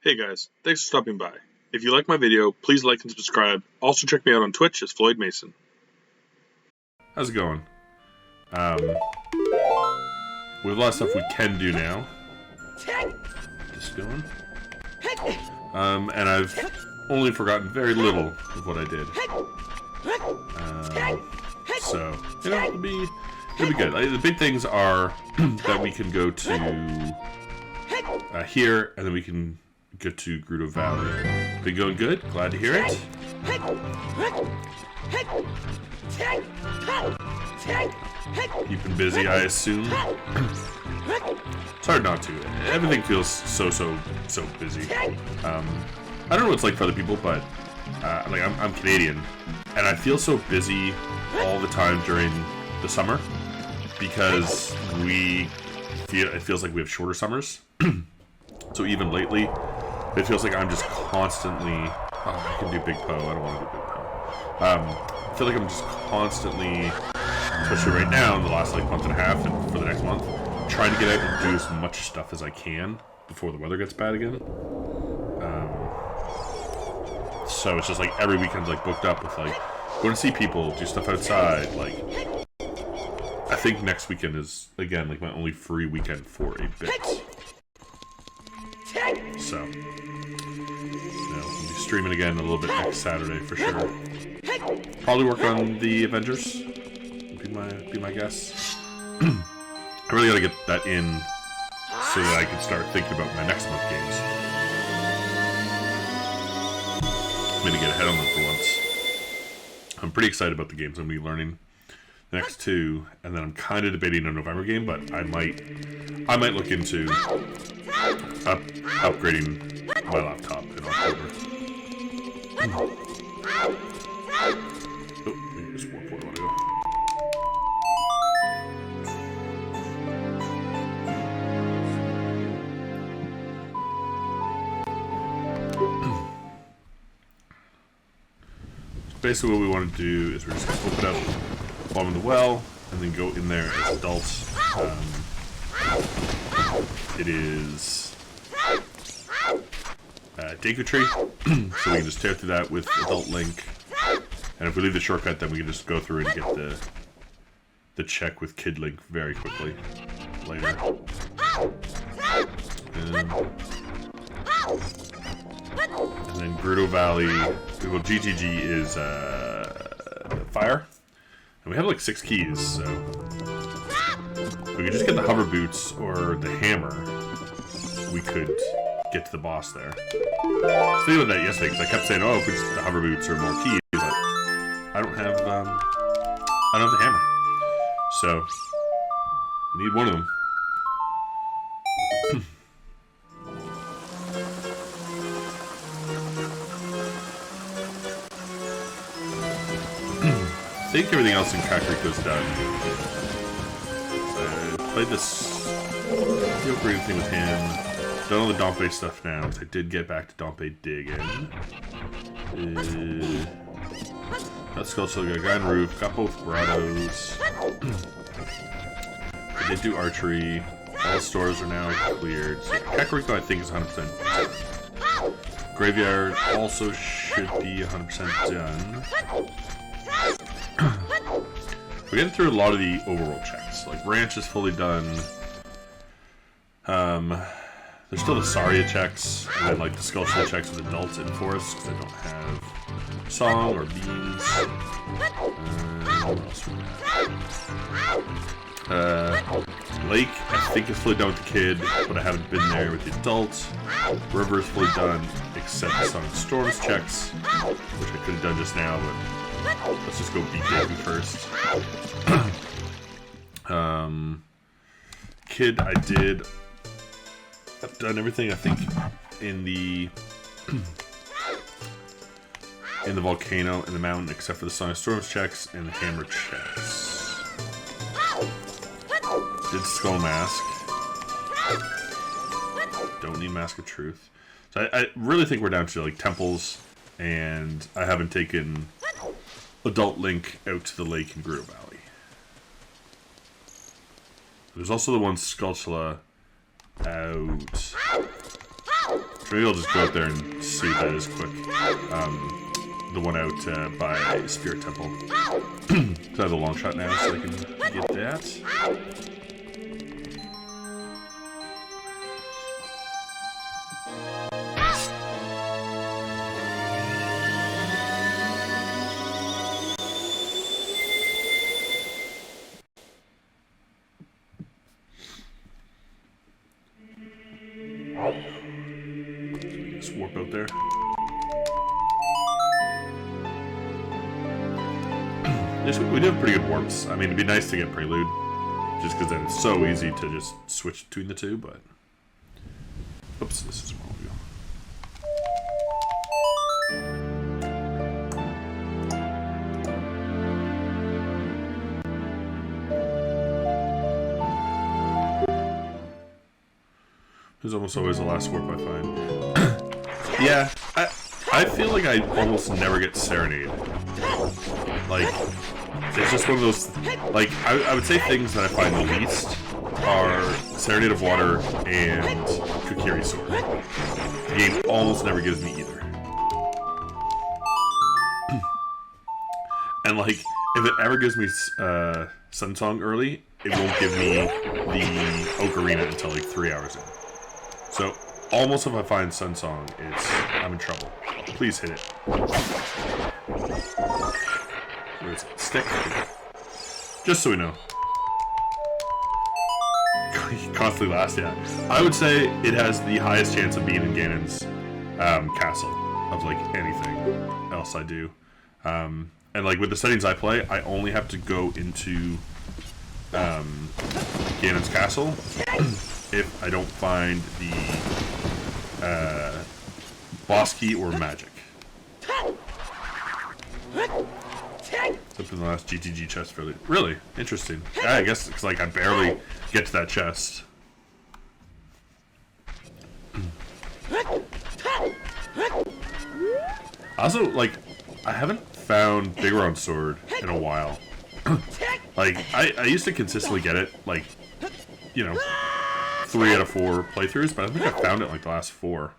Hey guys, thanks for stopping by. If you like my video, please like and subscribe. Also check me out on Twitch as Floyd Mason. How's it going? We have a lot of stuff we can do now. Just going. And I've only forgotten very little of what I did. So, you know, it'll be good. The big things are that we can go to here, and then we can get to Gerudo Valley. Been going good. Glad to hear it. Keeping busy, I assume. It's hard not to. Everything feels so busy. I don't know what it's like for other people, but like I'm Canadian, and I feel so busy all the time during the summer because it feels like we have shorter summers. So even lately, it feels like I'm just constantly. Oh, I can do Big Poe. I don't want to do Big Poe. I feel like I'm just constantly, especially right now in the last like month and a half, and for the next month, trying to get out and do as much stuff as I can before the weather gets bad again. So it's just like every weekend's like booked up with like going to see people, do stuff outside. Like I think next weekend is again like my only free weekend for a bit. So, we'll be streaming again a little bit next Saturday for sure. Probably work on the Avengers. Be my guess. I really gotta get that in so that I can start thinking about my next month games. I'm gonna get ahead on them for once. I'm pretty excited about the games I'm gonna be learning the next two, and then I'm kind of debating a November game, but I might look into upgrading my laptop in October. Oh, there's more where I want to go. So basically what we want to do is we're just going to open up bottom of the well, and then go in there as adults. It is Deku Tree, so we can just tear through that with Adult Link. And if we leave the shortcut, then we can just go through and get the check with Kid Link very quickly later. And then Gerudo Valley, well, GTG is fire. And we have like 6 keys, so we could just get the hover boots or the hammer. We could get to the boss there. I was thinking about that yesterday because I kept saying, "Oh, if we just the hover boots or more keys," but I don't have the hammer, so I need one of them. I think everything else in Kakariko's done. I played this Ocarina thing with him. Done all the Dompe stuff now, because I did get back to Dompe digging. Got Sculpture, got a guy on the roof, got both grottos. I did do archery. All the stores are now cleared. So Kakariko, I think, is 100% done. Graveyard also should be 100% done. We're getting through a lot of the overworld checks. Like, Ranch is fully done. There's still the Saria checks, and then like the Skullshell checks with adults in forests, because I don't have Song or Beans. What else do we have? Lake, I think is fully done with the kid, but I haven't been there with the adults. River is fully done, except the Song of Storms checks, which I could have done just now, but let's just go beat Deku first. Kid, I've done everything, I think, in the volcano and the mountain, except for the Song of Storms checks and the hammer checks. Did Skull Mask. Don't need Mask of Truth. So I really think we're down to like temples, and I haven't taken Adult Link out to the lake in Gerudo Valley. There's also the one Skulltula out maybe I'll just go out there and see if that is quick. The one out by Spirit Temple. So I have the long shot now, so I can get that. Just warp out there. We do have pretty good warps. I mean, it'd be nice to get Prelude, just because then it's so easy to just switch between the two, but... Oops, this is wrong. There's almost always the last warp I find. Yeah, I feel like I almost never get Serenade. Like, it's just one of those... Like, I would say things that I find the least are Serenade of Water and Kokiri Sword. The game almost never gives me either. And, like, if it ever gives me Sun Song early, it won't give me the Ocarina until, like, 3 hours in. So, almost if I find Sun Song, I'm in trouble. Please hit it. Where is it? Stick? Just so we know. Constantly last, yeah. I would say it has the highest chance of being in Ganon's castle of, like, anything else I do. And, like, with the settings I play, I only have to go into Ganon's castle if I don't find the boss key or magic. Except for the last GTG chest, really interesting. Yeah, I guess it's like I barely get to that chest. Also, like, I haven't found Bigoron's sword in a while. Like, I used to consistently get it, like, you know, 3 out of 4 playthroughs, but I think I found it like the last 4.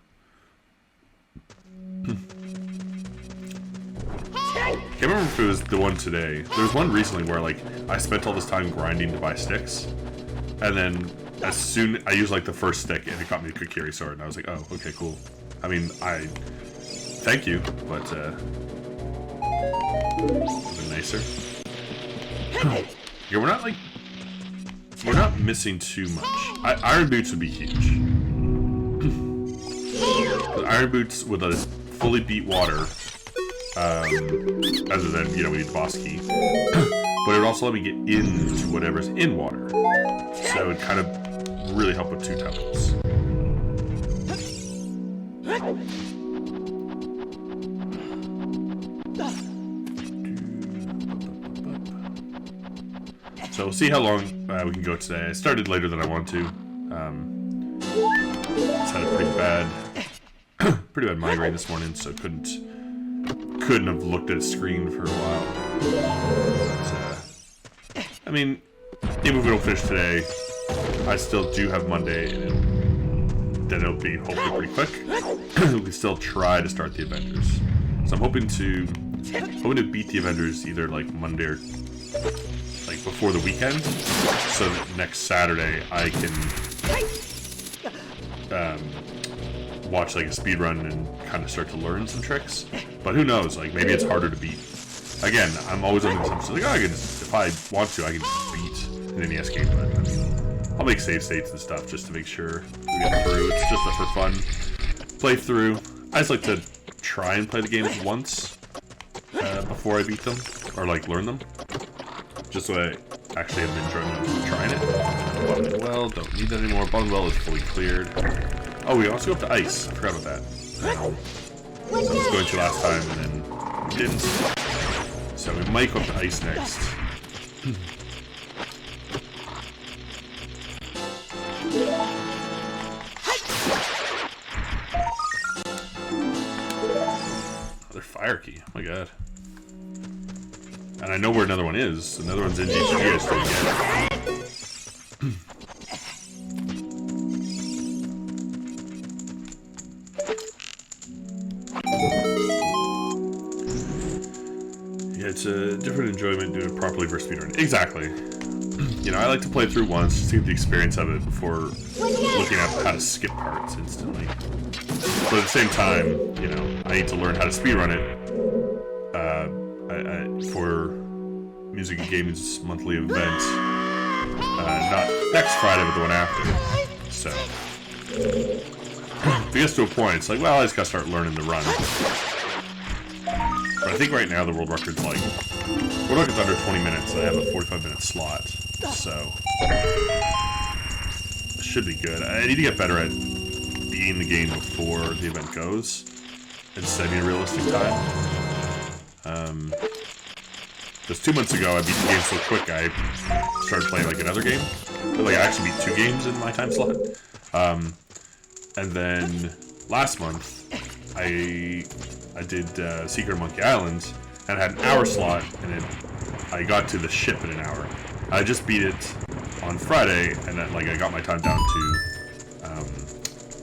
Can't remember if it was the one today. There was one recently where, like, I spent all this time grinding to buy sticks, and then as soon I used like the first stick, and it got me a Kokiri sword, and I was like, oh, okay, cool. I mean, thank you, but a bit nicer. Yeah, we're not missing too much. Iron Boots would be huge. Iron Boots with a fully beat water, other than, you know, we need the boss key. But it would also let me get into whatever's in water. So it would kind of really help with 2 temples. So we'll see how long we can go today. I started later than I wanted to. Just had a pretty bad migraine this morning, so couldn't have looked at a screen for a while. But, I mean, even if we don't finish today, I still do have Monday, and then it'll be hopefully pretty quick. We can still try to start the Avengers. So I'm hoping to beat the Avengers either like Monday or like before the weekend, so that next Saturday I can watch like a speed run and kind of start to learn some tricks. But who knows? Like, maybe it's harder to beat. Again, I'm always on the assumption like, oh, I can just, if I want to, I can just beat an NES game. But I mean, I'll make save states and stuff just to make sure we get through. It's just a for fun playthrough. I just like to try and play the games once before I beat them or like learn them. Just so I actually have enjoyment of trying it. Bottom well, don't need that anymore. Bottom well is fully cleared. Oh, we also go up to ice. I forgot about that. I was going to last time and then we didn't. So we might go up to ice next. Another fire key. Oh my god. And I know where another one is. Another one's in GTG. I still get it. It's a different enjoyment doing it properly versus speedrun. Exactly. You know, I like to play through once just to get the experience of it before looking at how to skip parts instantly. But at the same time, you know, I need to learn how to speedrun it for Music and Games monthly event. Not next Friday, but the one after. So, if it gets to a point, it's like, well, I just gotta start learning the run. But I think right now the world record's like, world record's under 20 minutes, and I have a 45-minute slot. So, it should be good. I need to get better at beating the game before the event goes, and setting a realistic time. Because 2 months ago I beat the game so quick I started playing like another game. But, like, I actually beat 2 games in my time slot. And then last month I did Secret of Monkey Island and I had an hour slot, and I got to the ship in an hour. I just beat it on Friday, and then, like, I got my time down to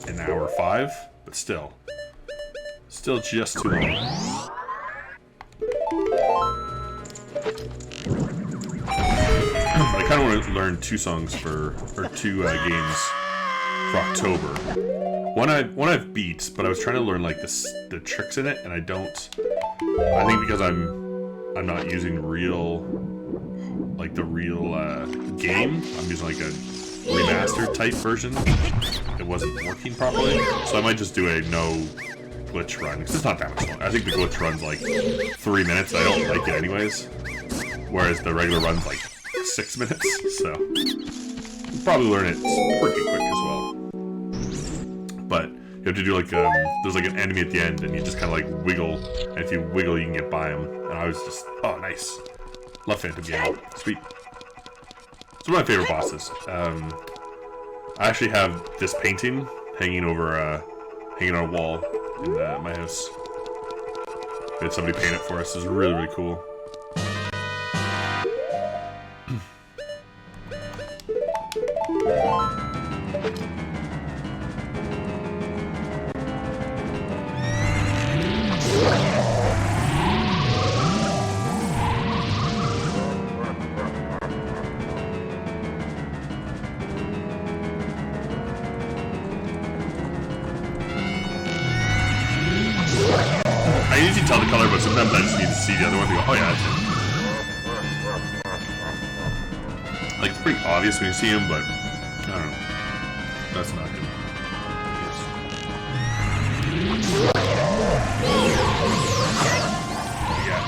an hour 5, but still just too long. I kind of want to learn 2 songs games for October. One I've beat, but I was trying to learn like the tricks in it, and I don't. I think because I'm not using the real game. I'm using like a remastered type version. It wasn't working properly, so I might just do a no glitch run, because it's not that much long. I think the glitch run's like 3 minutes. I don't like it anyways, whereas the regular run's like 6 minutes. So you'll probably learn it pretty quick as well. But you have to do like there's like an enemy at the end, and you just kind of like wiggle, and if you wiggle, you can get by him. And I was just, oh, nice. Love Phantom Game. Sweet. It's one of my favorite bosses. I actually have this painting hanging on a wall in my house. We had somebody paint it for us. It was really, really cool. I usually tell the color, but sometimes I just need to see the other one to go, oh yeah, that's it. Like, it's pretty obvious when you see him, but I don't know. That's not good. Yeah.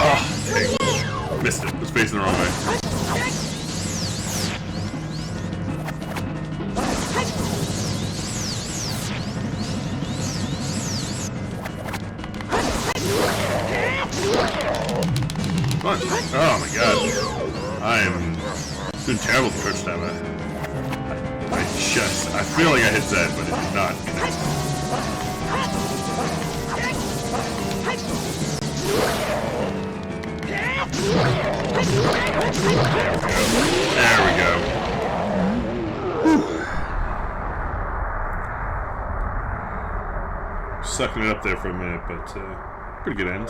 Oh, dang. Missed it. Was facing the wrong way. Come on. Oh my god. I am doing terrible with push stab. I feel like I hit Z, but it did not connect. There we go. Whew. Sucking it up there for a minute, but pretty good end.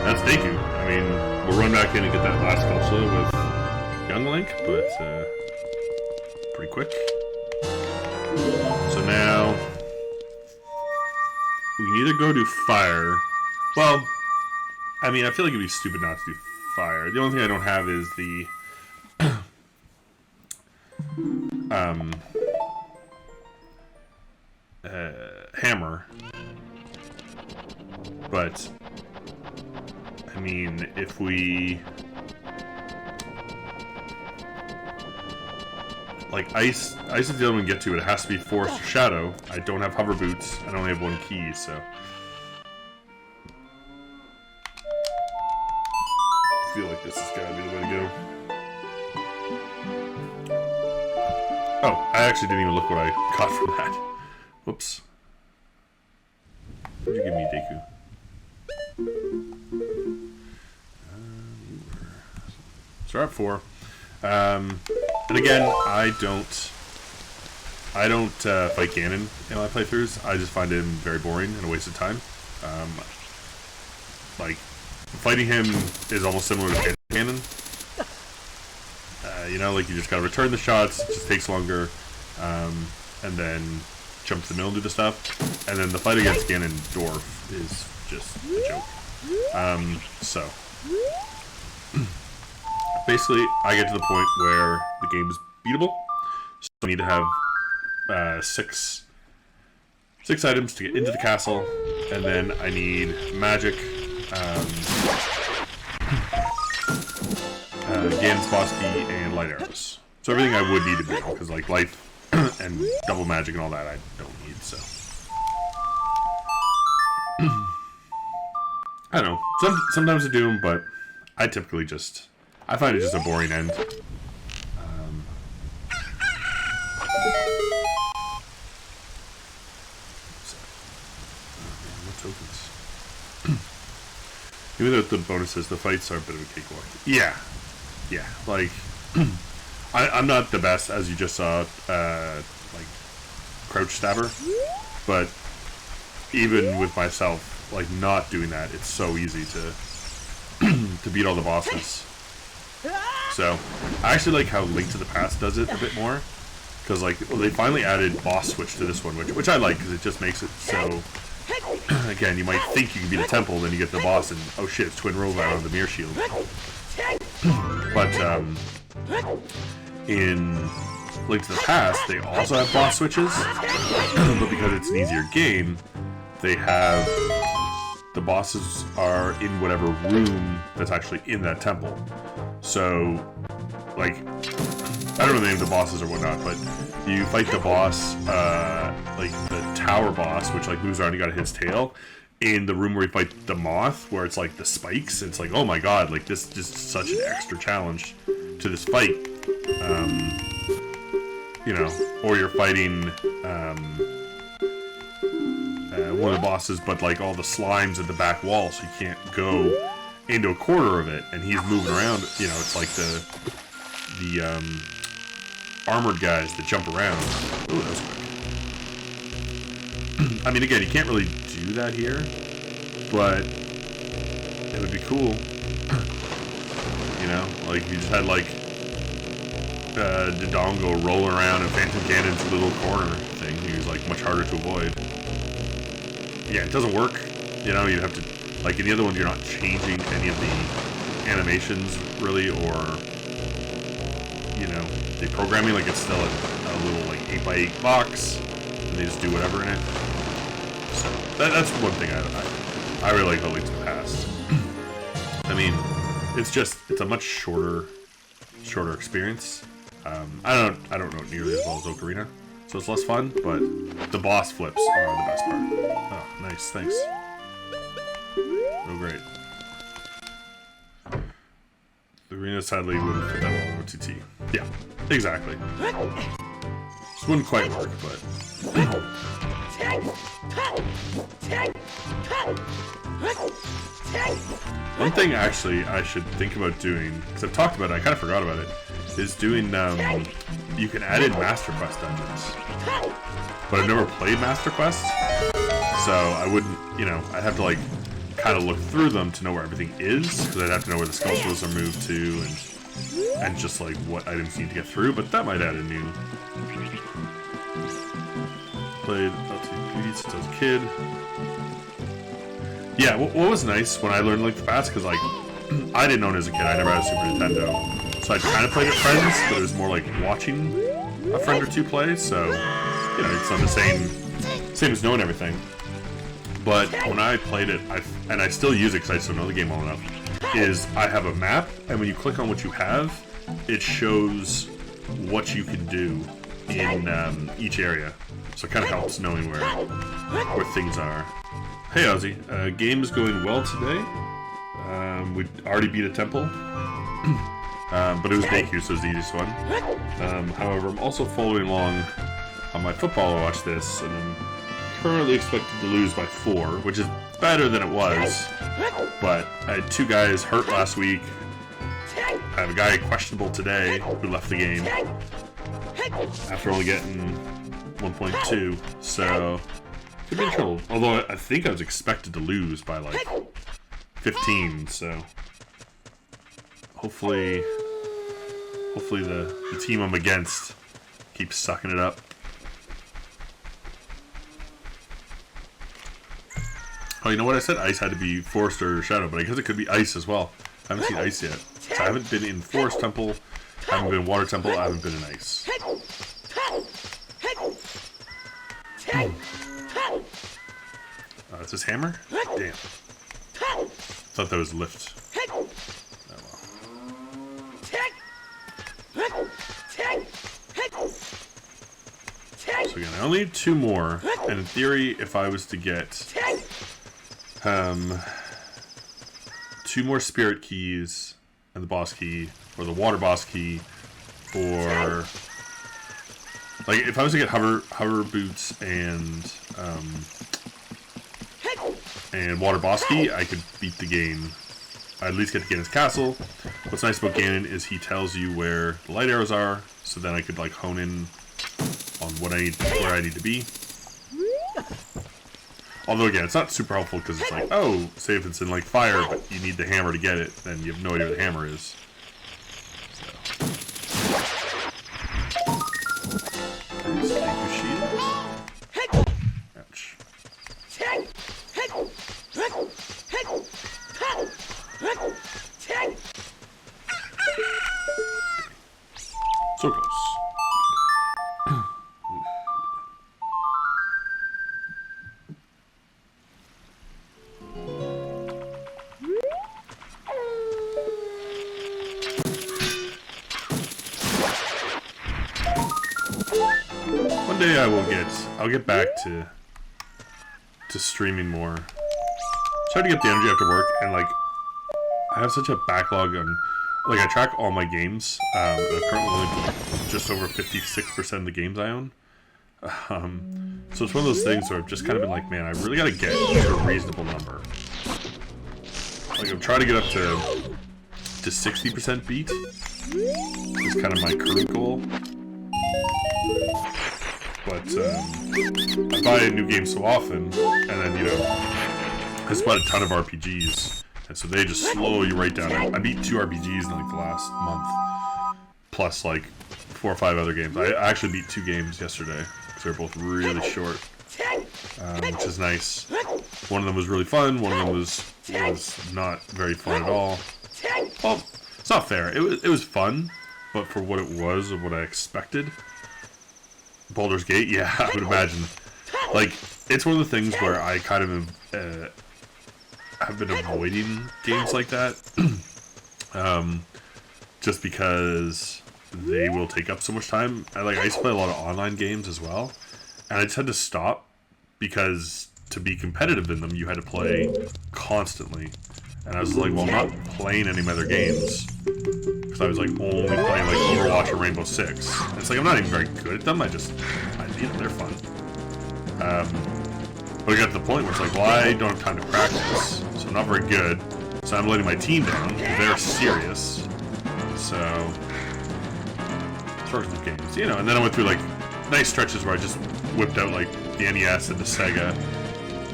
That's Deku. I mean, we'll run back in and get that last Tulsa with Young Link, but pretty quick. So now we can either go to fire. Well, I mean, I feel like it'd be stupid not to do fire. The only thing I don't have is the hammer. But I mean, if we like ice is the only one we can get to. It has to be forest or shadow. I don't have hover boots. I only have 1 key, so I feel like this has got to be the way to go. Oh, I actually didn't even look what I got from that. Whoops. What did you give me, Deku? You were So we're at 4. And again, I don't fight Ganon in my playthroughs. I just find him very boring and a waste of time. Like, fighting him is almost similar to Ganon. You know, like you just gotta return the shots, it just takes longer, and then jump to the middle and do the stuff. And then the fight against Ganondorf is just a joke. So basically, I get to the point where the game is beatable. So I need to have 6 items to get into the castle, and then I need magic, Ganon's boss key, and light arrows. So everything I would need to do, because like life and double magic and all that I don't need, so. I don't know. Sometimes I do them, but I typically I find it just a boring end. Tokens. Even though the bonuses, the fights are a bit of a cakewalk. Yeah. Like, I'm not the best, as you just saw, like, crouch stabber. But even with myself, like, not doing that, it's so easy to beat all the bosses. So, I actually like how Link to the Past does it a bit more. Because, like, they finally added boss switch to this one, which I like, because it just makes it so... Again, you might think you can beat a temple, then you get to the boss, and oh shit, it's Twin Robot on the mirror shield. But in Link to the Past, they also have boss switches, but because it's an easier game, they have the bosses are in whatever room that's actually in that temple. So, like, I don't know the name of the bosses or whatnot, but you fight the boss, like the tower boss, which like moves around, you gotta hit his tail, in the room where you fight the moth, where it's like the spikes. It's like, oh my god, like this is just such an extra challenge to this fight. You know, or you're fighting one of the bosses, but like all the slimes at the back wall, so you can't go into a corner of it, and he's moving around. You know, it's like the armored guys that jump around. Ooh, that was quick. I mean, again, you can't really do that here, but it would be cool. You know, like if you just had like Dodongo roll around in Phantom Ganon's little corner thing. He was like much harder to avoid. Yeah, it doesn't work. You know, you'd have to, like in the other ones, you're not changing any of the animations really, or you know, the programming. Like it's still a little like 8x8 box, and they just do whatever in it. So that's one thing I really like about Link to the Past. I mean, it's a much shorter experience. I don't know it nearly as well as Ocarina, so it's less fun, but the boss flips are the best part. Oh, nice, thanks. Oh, great. The arena sadly wouldn't fit that well on OTT. Yeah, exactly. This wouldn't quite work, but... One thing actually I should think about doing, because I've talked about it, I kind of forgot about it, is doing, you can add in Master Quest dungeons. But I've never played Master Quest, so I wouldn't, you know, I'd have to like, kind of look through them to know where everything is, because I'd have to know where the sculptures are moved to, and just like what items need to get through, but that might add a new... Played LTP since I was a kid. Yeah, what was nice when I learned Link to the Past, because like, I didn't own it as a kid, I never had a Super Nintendo, so I kind of played with friends, but it was more like watching a friend or two play, so, you know, it's not the same as knowing everything. But when I played it, and I still use it because I still know the game well enough, is I have a map, and when you click on what you have, it shows what you can do in each area. So it kind of helps knowing where things are. Hey Ozzy, game is going well today. We already beat a temple, but it was Deku, so it was the easiest one. However, I'm also following along on my football. I watched this, and I'm currently expected to lose by 4, which is better than it was. But I had 2 guys hurt last week, I have a guy questionable today who left the game after only getting 1.2, so could be in trouble. Although I think I was expected to lose by like 15, so hopefully the team I'm against keeps sucking it up. Oh, you know what? I said ice had to be forest or shadow, but I guess it could be ice as well. I haven't seen ice yet. So I haven't been in forest temple, I haven't been in water temple, I haven't been in ice. Is this hammer? Damn. Thought that was lift. Oh well. So again, I only need 2 more, and in theory, if I was to get 2 more spirit keys and the boss key, or the water boss key, or like if I was to get hover boots and water boss key, I could beat the game. I at least get to Ganon's castle. What's nice about Ganon is he tells you where the light arrows are, so then I could like hone in on what where I need to be. Although again, it's not super helpful because it's like, oh, say if it's in like fire, but you need the hammer to get it, then you have no idea where the hammer is. Ouch. So close. One day I'll get back to streaming more. Try to get the energy after work, and like I have such a backlog on, like I track all my games. I'm currently only just over 56% of the games I own. So it's one of those things where I've just kind of been like, man, I really gotta get to a reasonable number. Like I'm trying to get up to 60% beat. Is kind of my current goal. But I buy a new game so often, and then, you know, I just bought a ton of RPGs, and so they just slow you right down. I beat 2 RPGs in like the last month, plus like 4 or 5 other games. I actually beat 2 games yesterday, because they're both really short, which is nice. One of them was really fun, one of them was not very fun at all. Well, it's not fair. It was fun, but for what it was or what I expected. Baldur's Gate, yeah, I would imagine. Like, it's one of the things where I kind of have been avoiding games like that. Just because they will take up so much time. I used to play a lot of online games as well, and I just had to stop because to be competitive in them, you had to play constantly. And I was like, well, I'm not playing any of my other games. Because I was like only playing like Overwatch or Rainbow Six. And it's like I'm not even very good at them. I need them. They're fun. But I got to the point where it's like, well, I don't have time to practice, so I'm not very good. So I'm letting my team down. They're serious. So starts with games, you know. And then I went through like nice stretches where I just whipped out like the NES and the Sega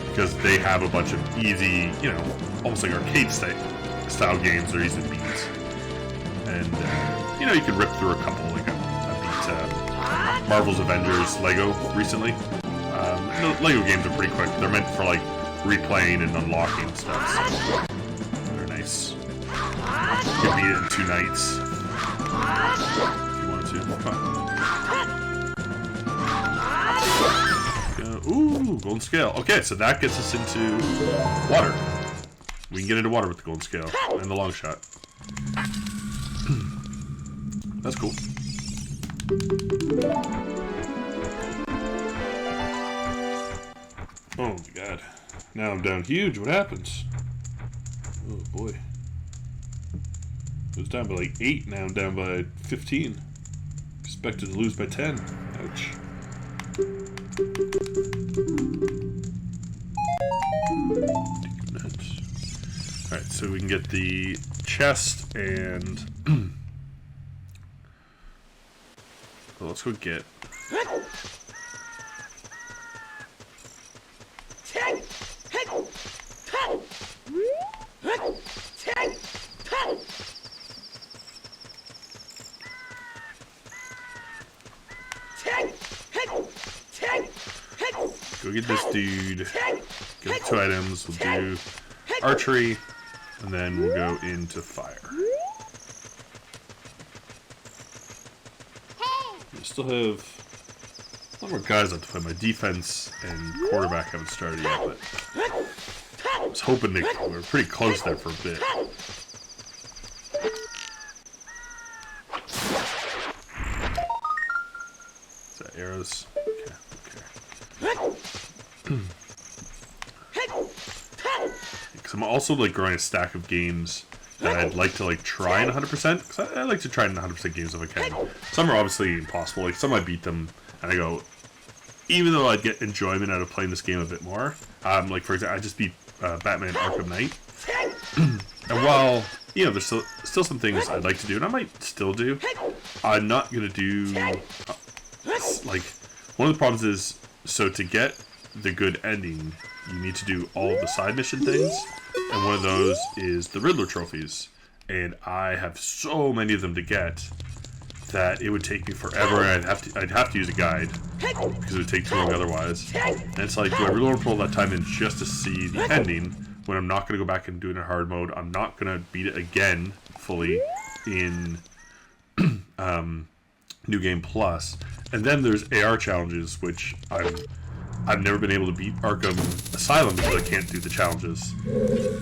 because they have a bunch of easy, you know, almost like arcade style games. They're easy to beat. And, you know, you can rip through a couple. Like, I beat Marvel's Avengers Lego recently. The Lego games are pretty quick. They're meant for, like, replaying and unlocking stuff. So they're nice. You can beat it in 2 nights. If you wanted to. Fun. Ooh, golden scale. Okay, so that gets us into water. We can get into water with the golden scale and the long shot. That's cool. Oh my god. Now I'm down huge. What happens? Oh boy. It was down by like 8. Now I'm down by 15. Expected to lose by 10. Ouch. Alright, so we can get the chest and well, let's go get. Go get this dude. Get 2 items. We'll do archery, and then we'll go into fire. We still have a lot more guys left to play. My defense and quarterback haven't started yet, but I was hoping we were pretty close there for a bit. Is that arrows? Okay. Because I'm also like growing a stack of games that I'd like to like try in 100%. Because I like to try in 100% games if I can. Some are obviously impossible. Like some I beat them, and I go, even though I'd get enjoyment out of playing this game a bit more. Like for example, I just beat Batman Arkham Knight, and while you know there's still some things I'd like to do, and I might still do, I'm not gonna do like one of the problems is so to get the good ending, you need to do all of the side mission things, and one of those is the Riddler trophies, and I have so many of them to get that it would take me forever, and I'd have to use a guide because it would take too long otherwise. And it's like, do I really want to pull that time in just to see the ending when I'm not going to go back and do it in hard mode? I'm not going to beat it again fully in New Game Plus. And then there's AR challenges, which I've never been able to beat Arkham Asylum because I can't do the challenges.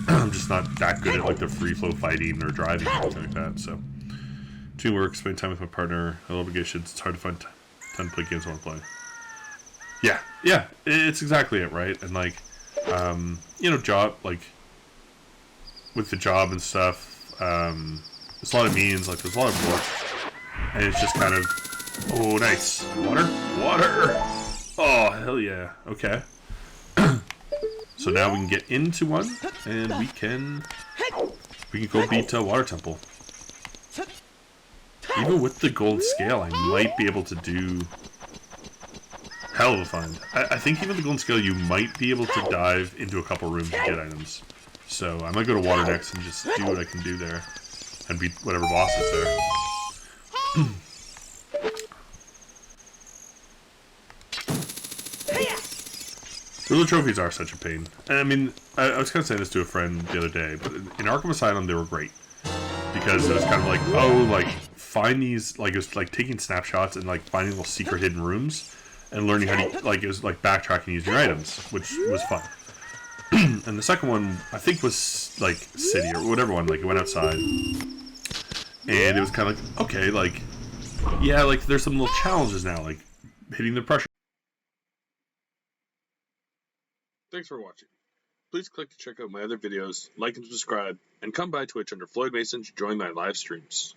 I'm just not that good at like the free flow fighting or driving or anything like that. So teamwork, spending time with my partner, no obligations. It's hard to find time to play games I want to play. Yeah, it's exactly it, right? And like, you know, job like with the job and stuff. There's a lot of meetings, like there's a lot of work, and it's just kind of, oh, nice water. Oh, hell yeah. Okay. So now we can get into one, and we can go beat Water Temple. Even with the gold scale, I might be able to do hell of a find. I think even the golden scale, you might be able to dive into a couple rooms and get items. So I might go to water next and just do what I can do there, and beat whatever boss is there. Riddler trophies are such a pain. And I mean, I was kind of saying this to a friend the other day, but in Arkham Asylum they were great. Because it was kind of like, oh, like, find these, like, it was like taking snapshots and like finding little secret hidden rooms and learning how to, like, it was like backtracking using your items, which was fun. And the second one, I think, was like City or whatever one, like, it went outside. And it was kind of like, okay, like, yeah, like, there's some little challenges now, like, hitting the pressure. Thanks for watching. Please click to check out my other videos, like and subscribe, and come by Twitch under Floyd Mason to join my live streams.